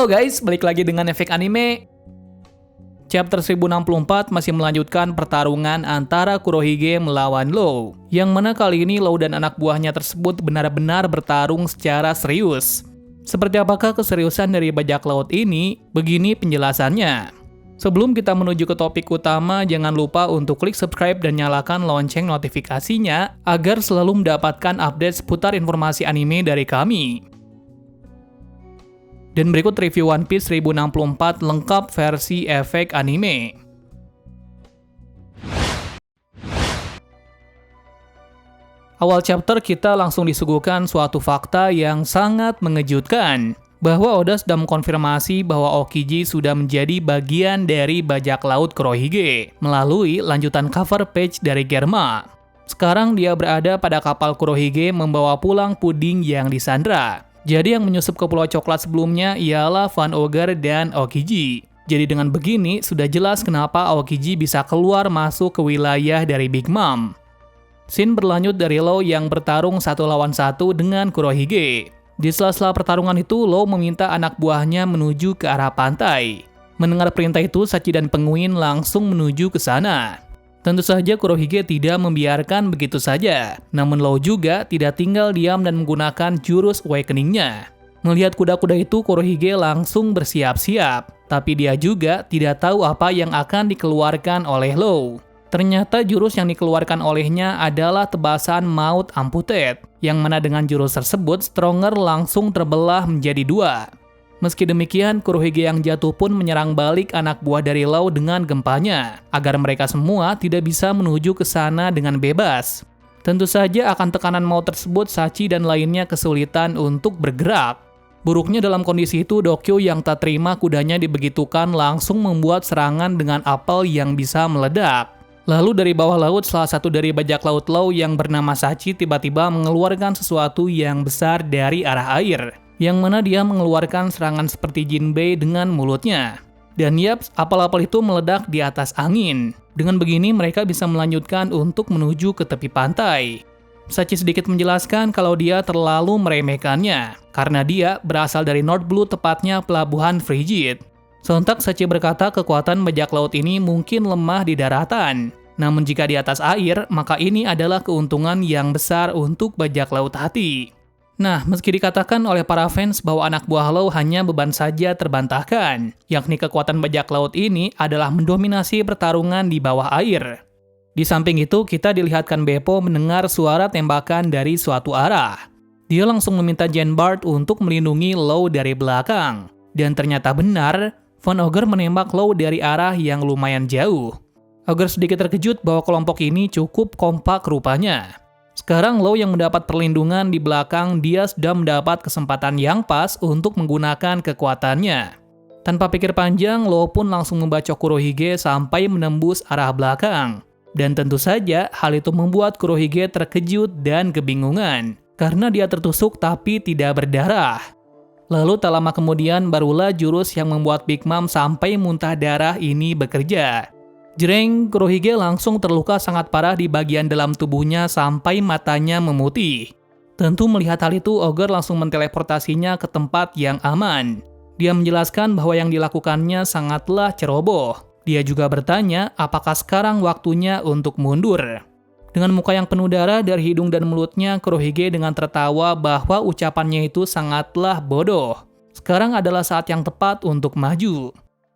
Halo guys, balik lagi dengan Efek Anime. Chapter 1064 masih melanjutkan pertarungan antara Kurohige melawan Law, yang mana kali ini Law dan anak buahnya tersebut benar-benar bertarung secara serius. Seperti apakah keseriusan dari bajak laut ini? Begini penjelasannya. Sebelum kita menuju ke topik utama, jangan lupa untuk klik subscribe dan nyalakan lonceng notifikasinya agar selalu mendapatkan update seputar informasi anime dari kami. Dan berikut review One Piece 1064 lengkap versi Efek Anime. Awal chapter kita langsung disuguhkan suatu fakta yang sangat mengejutkan, bahwa Oda sudah mengkonfirmasi bahwa Aokiji sudah menjadi bagian dari bajak laut Kurohige melalui lanjutan cover page dari Germa. Sekarang dia berada pada kapal Kurohige membawa pulang puding yang disandra. Jadi yang menyusup ke Pulau Coklat sebelumnya ialah Van Ogre dan Aokiji. Jadi dengan begini sudah jelas kenapa Aokiji bisa keluar masuk ke wilayah dari Big Mom. Scene berlanjut dari Law yang bertarung 1 lawan 1 dengan Kurohige. Di sela-sela pertarungan itu, Law meminta anak buahnya menuju ke arah pantai. Mendengar perintah itu, Sachi dan Penguin langsung menuju ke sana. Tentu saja Kurohige tidak membiarkan begitu saja, namun Law juga tidak tinggal diam dan menggunakan jurus awakening-nya. Melihat kuda-kuda itu, Kurohige langsung bersiap-siap, tapi dia juga tidak tahu apa yang akan dikeluarkan oleh Law. Ternyata jurus yang dikeluarkan olehnya adalah tebasan maut amputate, yang mana dengan jurus tersebut Stronger langsung terbelah menjadi 2. Meski demikian, Kurohige yang jatuh pun menyerang balik anak buah dari Law dengan gempanya, agar mereka semua tidak bisa menuju ke sana dengan bebas. Tentu saja akan tekanan maut tersebut, Sachi dan lainnya kesulitan untuk bergerak. Buruknya dalam kondisi itu, Dokyo yang tak terima kudanya dibegitukan langsung membuat serangan dengan apel yang bisa meledak. Lalu dari bawah laut, salah satu dari bajak laut Law yang bernama Sachi tiba-tiba mengeluarkan sesuatu yang besar dari arah air, yang mana dia mengeluarkan serangan seperti Jinbei dengan mulutnya. Dan yaps, apel-apel itu meledak di atas angin. Dengan begini mereka bisa melanjutkan untuk menuju ke tepi pantai. Sachi sedikit menjelaskan kalau dia terlalu meremehkannya, karena dia berasal dari North Blue, tepatnya pelabuhan Frigid. Sontak Sachi berkata kekuatan bajak laut ini mungkin lemah di daratan. Namun jika di atas air, maka ini adalah keuntungan yang besar untuk bajak laut hati. Nah, meski dikatakan oleh para fans bahwa anak buah Law hanya beban saja terbantahkan, yakni kekuatan bajak laut ini adalah mendominasi pertarungan di bawah air. Di samping itu, kita dilihatkan Beppo mendengar suara tembakan dari suatu arah. Dia langsung meminta Jeanbart untuk melindungi Law dari belakang. Dan ternyata benar, Van Ogre menembak Law dari arah yang lumayan jauh. Ogre sedikit terkejut bahwa kelompok ini cukup kompak rupanya. Sekarang Law yang mendapat perlindungan di belakang, dia sudah mendapat kesempatan yang pas untuk menggunakan kekuatannya. Tanpa pikir panjang, Law pun langsung membacok Kurohige sampai menembus arah belakang. Dan tentu saja hal itu membuat Kurohige terkejut dan kebingungan, karena dia tertusuk tapi tidak berdarah. Lalu tak lama kemudian barulah jurus yang membuat Big Mom sampai muntah darah ini bekerja. Jreng, Kurohige langsung terluka sangat parah di bagian dalam tubuhnya sampai matanya memutih. Tentu melihat hal itu, Ogre langsung menteleportasinya ke tempat yang aman. Dia menjelaskan bahwa yang dilakukannya sangatlah ceroboh. Dia juga bertanya apakah sekarang waktunya untuk mundur. Dengan muka yang penuh darah dari hidung dan mulutnya, Kurohige dengan tertawa bahwa ucapannya itu sangatlah bodoh. Sekarang adalah saat yang tepat untuk maju.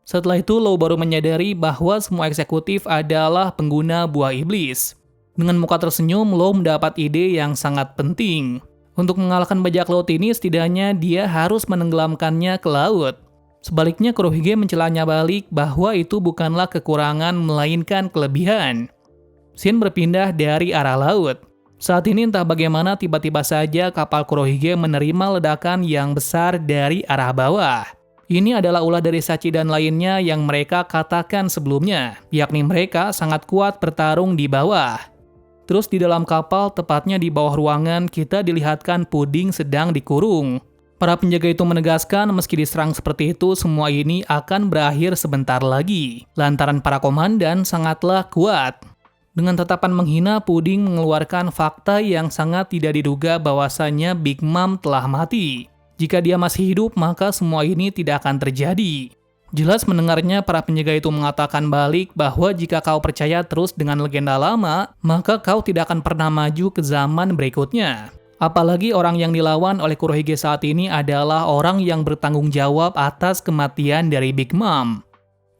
Setelah itu, Law baru menyadari bahwa semua eksekutif adalah pengguna buah iblis. Dengan muka tersenyum, Law mendapat ide yang sangat penting. Untuk mengalahkan bajak laut ini, setidaknya dia harus menenggelamkannya ke laut. Sebaliknya, Kurohige mencelanya balik bahwa itu bukanlah kekurangan melainkan kelebihan. Scene berpindah dari arah laut. Saat ini entah bagaimana tiba-tiba saja kapal Kurohige menerima ledakan yang besar dari arah bawah. Ini adalah ulah dari Sachi dan lainnya yang mereka katakan sebelumnya, yakni mereka sangat kuat bertarung di bawah. Terus di dalam kapal, tepatnya di bawah ruangan, kita dilihatkan puding sedang dikurung. Para penjaga itu menegaskan meski diserang seperti itu, semua ini akan berakhir sebentar lagi, lantaran para komandan sangatlah kuat. Dengan tatapan menghina, Puding mengeluarkan fakta yang sangat tidak diduga bahwasannya Big Mom telah mati. Jika dia masih hidup, maka semua ini tidak akan terjadi. Jelas mendengarnya, para penjaga itu mengatakan balik bahwa jika kau percaya terus dengan legenda lama, maka kau tidak akan pernah maju ke zaman berikutnya. Apalagi orang yang dilawan oleh Kurohige saat ini adalah orang yang bertanggung jawab atas kematian dari Big Mom.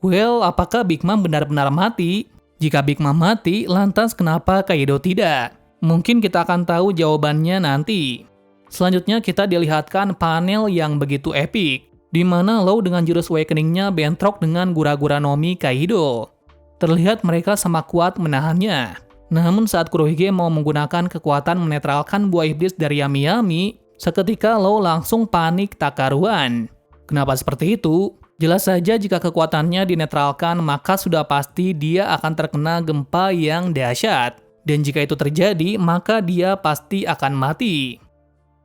Well, apakah Big Mom benar-benar mati? Jika Big Mom mati, lantas kenapa Kaido tidak? Mungkin kita akan tahu jawabannya nanti. Selanjutnya kita dilihatkan panel yang begitu epik, di mana Law dengan jurus awakening-nya bentrok dengan Gura-Gura Nomi Kaido. Terlihat mereka sama kuat menahannya. Namun saat Kurohige mau menggunakan kekuatan menetralkan buah iblis dari Yami-Yami, seketika Law langsung panik tak karuan. Kenapa seperti itu? Jelas saja jika kekuatannya dinetralkan, maka sudah pasti dia akan terkena gempa yang dahsyat. Dan jika itu terjadi, maka dia pasti akan mati.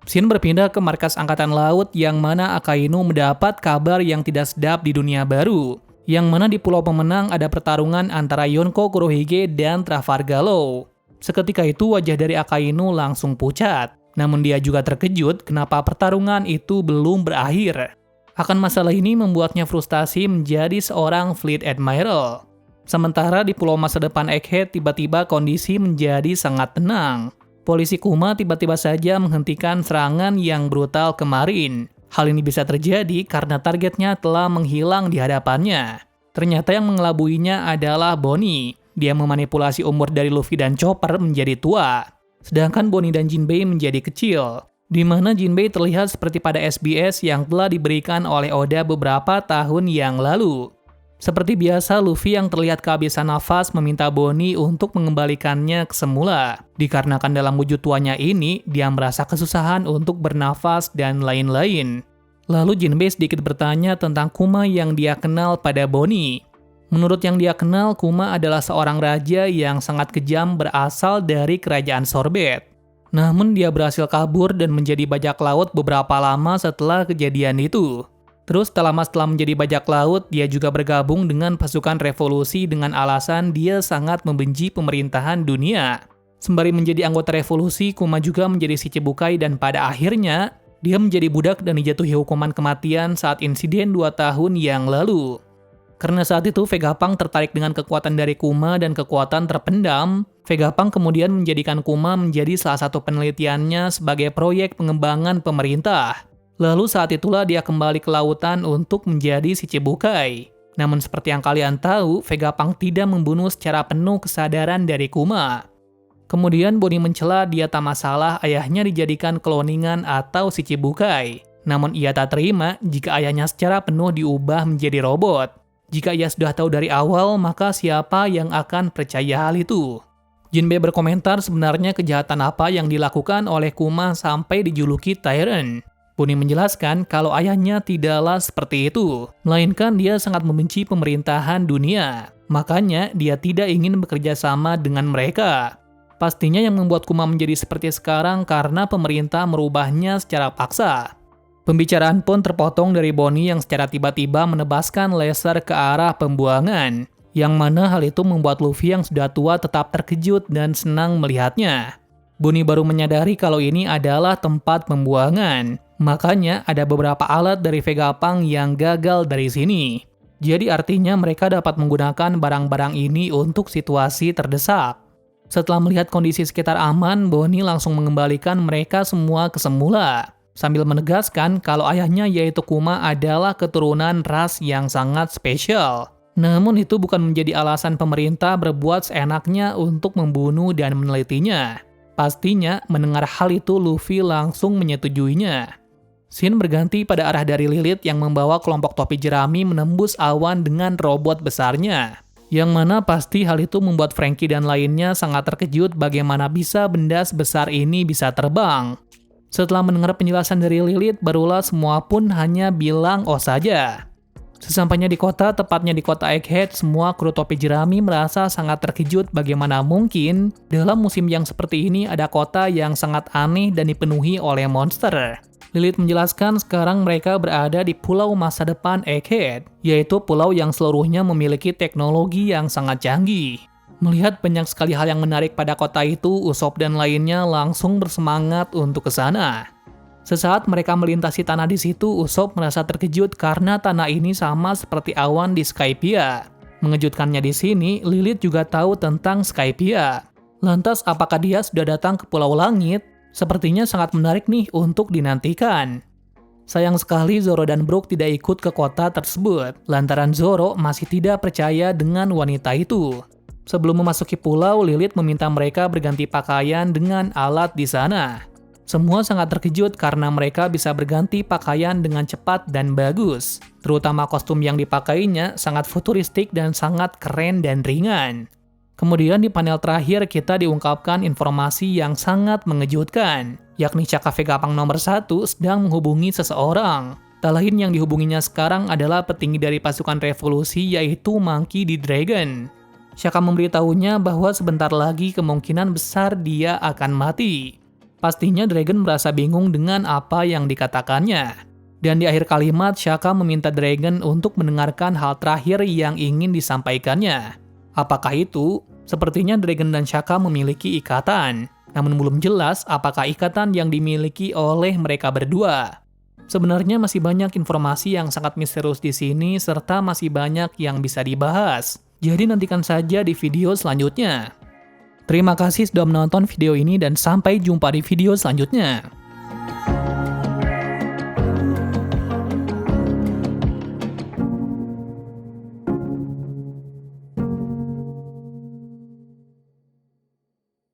Scene berpindah ke markas Angkatan Laut yang mana Akainu mendapat kabar yang tidak sedap di dunia baru. Yang mana di Pulau Pemenang ada pertarungan antara Yonko Kurohige dan Trafalgar Law. Seketika itu wajah dari Akainu langsung pucat. Namun dia juga terkejut kenapa pertarungan itu belum berakhir. Akan masalah ini membuatnya frustasi menjadi seorang Fleet Admiral. Sementara di Pulau Masa Depan Egghead tiba-tiba kondisi menjadi sangat tenang. Polisi Kuma tiba-tiba saja menghentikan serangan yang brutal kemarin. Hal ini bisa terjadi karena targetnya telah menghilang di hadapannya. Ternyata yang mengelabuinya adalah Bonnie. Dia memanipulasi umur dari Luffy dan Chopper menjadi tua. Sedangkan Bonnie dan Jinbei menjadi kecil. Di mana Jinbei terlihat seperti pada SBS yang telah diberikan oleh Oda beberapa tahun yang lalu. Seperti biasa, Luffy yang terlihat kehabisan nafas meminta Bonnie untuk mengembalikannya ke semula. Dikarenakan dalam wujud tuanya ini, dia merasa kesusahan untuk bernafas dan lain-lain. Lalu Jinbei sedikit bertanya tentang Kuma yang dia kenal pada Bonnie. Menurut yang dia kenal, Kuma adalah seorang raja yang sangat kejam berasal dari kerajaan Sorbet. Namun dia berhasil kabur dan menjadi bajak laut beberapa lama setelah kejadian itu. Terus setelah menjadi bajak laut, dia juga bergabung dengan pasukan revolusi dengan alasan dia sangat membenci pemerintahan dunia. Sembari menjadi anggota revolusi, Kuma juga menjadi si Chichibukai dan pada akhirnya, dia menjadi budak dan dijatuhi hukuman kematian saat insiden 2 tahun yang lalu. Karena saat itu Vegapunk tertarik dengan kekuatan dari Kuma dan kekuatan terpendam, Vegapunk kemudian menjadikan Kuma menjadi salah satu penelitiannya sebagai proyek pengembangan pemerintah. Lalu saat itulah dia kembali ke lautan untuk menjadi si Chichibukai. Namun seperti yang kalian tahu, Vegapunk tidak membunuh secara penuh kesadaran dari Kuma. Kemudian Bonnie mencela dia tak masalah ayahnya dijadikan kloningan atau si Chichibukai. Namun ia tak terima jika ayahnya secara penuh diubah menjadi robot. Jika ia sudah tahu dari awal, maka siapa yang akan percaya hal itu? Jinbei berkomentar sebenarnya kejahatan apa yang dilakukan oleh Kuma sampai dijuluki Tyrant. Bonnie menjelaskan kalau ayahnya tidaklah seperti itu, melainkan dia sangat membenci pemerintahan dunia. Makanya dia tidak ingin bekerja sama dengan mereka. Pastinya yang membuat Kuma menjadi seperti sekarang karena pemerintah merubahnya secara paksa. Pembicaraan pun terpotong dari Bonnie yang secara tiba-tiba menebaskan laser ke arah pembuangan. Yang mana hal itu membuat Luffy yang sudah tua tetap terkejut dan senang melihatnya. Bonnie baru menyadari kalau ini adalah tempat pembuangan. Makanya ada beberapa alat dari Vegapunk yang gagal dari sini. Jadi artinya mereka dapat menggunakan barang-barang ini untuk situasi terdesak. Setelah melihat kondisi sekitar aman, Bonnie langsung mengembalikan mereka semua ke semula. Sambil menegaskan kalau ayahnya yaitu Kuma adalah keturunan ras yang sangat spesial. Namun itu bukan menjadi alasan pemerintah berbuat seenaknya untuk membunuh dan menelitinya. Pastinya mendengar hal itu Luffy langsung menyetujuinya. Scene berganti pada arah dari Lilith yang membawa kelompok topi jerami menembus awan dengan robot besarnya. Yang mana pasti hal itu membuat Franky dan lainnya sangat terkejut bagaimana bisa benda sebesar ini bisa terbang. Setelah mendengar penjelasan dari Lilith, barulah semua pun hanya bilang oh saja. Sesampainya di kota, tepatnya di kota Egghead, semua kru topi jerami merasa sangat terkejut bagaimana mungkin dalam musim yang seperti ini ada kota yang sangat aneh dan dipenuhi oleh monster. Lilith menjelaskan sekarang mereka berada di pulau masa depan Egghead, yaitu pulau yang seluruhnya memiliki teknologi yang sangat canggih. Melihat banyak sekali hal yang menarik pada kota itu, Usopp dan lainnya langsung bersemangat untuk ke sana. Sesaat mereka melintasi tanah di situ, Usopp merasa terkejut karena tanah ini sama seperti awan di Skypiea. Mengejutkannya di sini, Lilith juga tahu tentang Skypiea. Lantas apakah dia sudah datang ke Pulau Langit? Sepertinya sangat menarik nih untuk dinantikan. Sayang sekali Zoro dan Brook tidak ikut ke kota tersebut, lantaran Zoro masih tidak percaya dengan wanita itu. Sebelum memasuki pulau, Lilith meminta mereka berganti pakaian dengan alat di sana. Semua sangat terkejut karena mereka bisa berganti pakaian dengan cepat dan bagus. Terutama kostum yang dipakainya sangat futuristik dan sangat keren dan ringan. Kemudian di panel terakhir kita diungkapkan informasi yang sangat mengejutkan, yakni Chaka Vegapunk nomor 1 sedang menghubungi seseorang. Tak lain yang dihubunginya sekarang adalah petinggi dari pasukan revolusi yaitu Monkey D. Dragon. Chaka memberitahunya bahwa sebentar lagi kemungkinan besar dia akan mati. Pastinya Dragon merasa bingung dengan apa yang dikatakannya. Dan di akhir kalimat, Chaka meminta Dragon untuk mendengarkan hal terakhir yang ingin disampaikannya. Apakah itu? Sepertinya Dragon dan Chaka memiliki ikatan. Namun belum jelas apakah ikatan yang dimiliki oleh mereka berdua. Sebenarnya masih banyak informasi yang sangat misterius di sini serta masih banyak yang bisa dibahas. Jadi nantikan saja di video selanjutnya. Terima kasih sudah menonton video ini dan sampai jumpa di video selanjutnya.